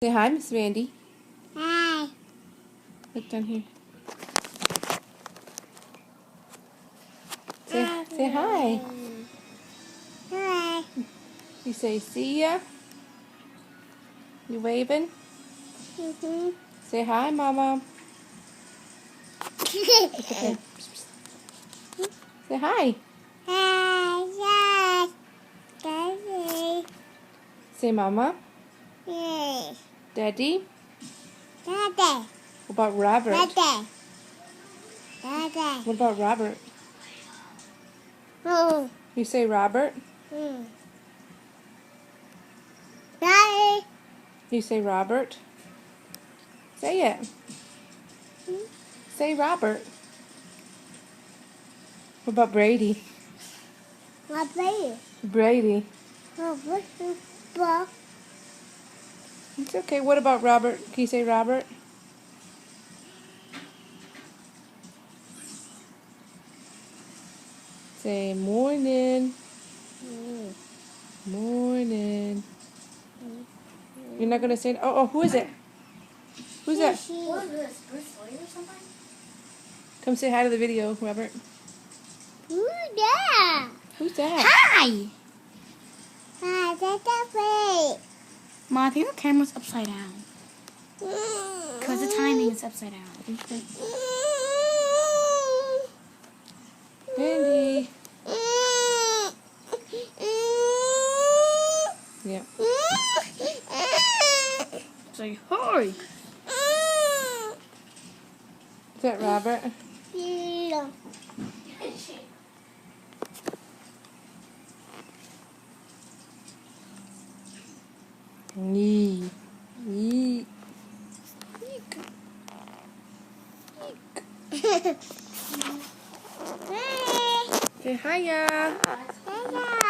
Say hi, Miss Randy. Hi. Look down here. Say hi. Hi. You say see ya. You waving? Mm-hmm. Say hi, Mama. Look at there. Say hi. Hi. Daddy. Say Mama. Yes. Daddy. Daddy. What about Robert? Daddy. Daddy. What about Robert? Oh. You say Robert. Daddy. You say Robert. Say it. Say Robert. What about Brady? What baby? Brady. What? It's okay. What about Robert? Can you say Robert? Say morning. Morning. You're not gonna say. Oh, who is it? Who's that? What is this? Bruce Lee or something? Come say hi to the video, Robert. Who's that? Who's that? Hi! Hi, that's a Ma, I think the camera's upside down. Because the timing is upside down. Randy. Yeah. Say hi! Is that Robert? Yee. Yee. Say hiya. Hi.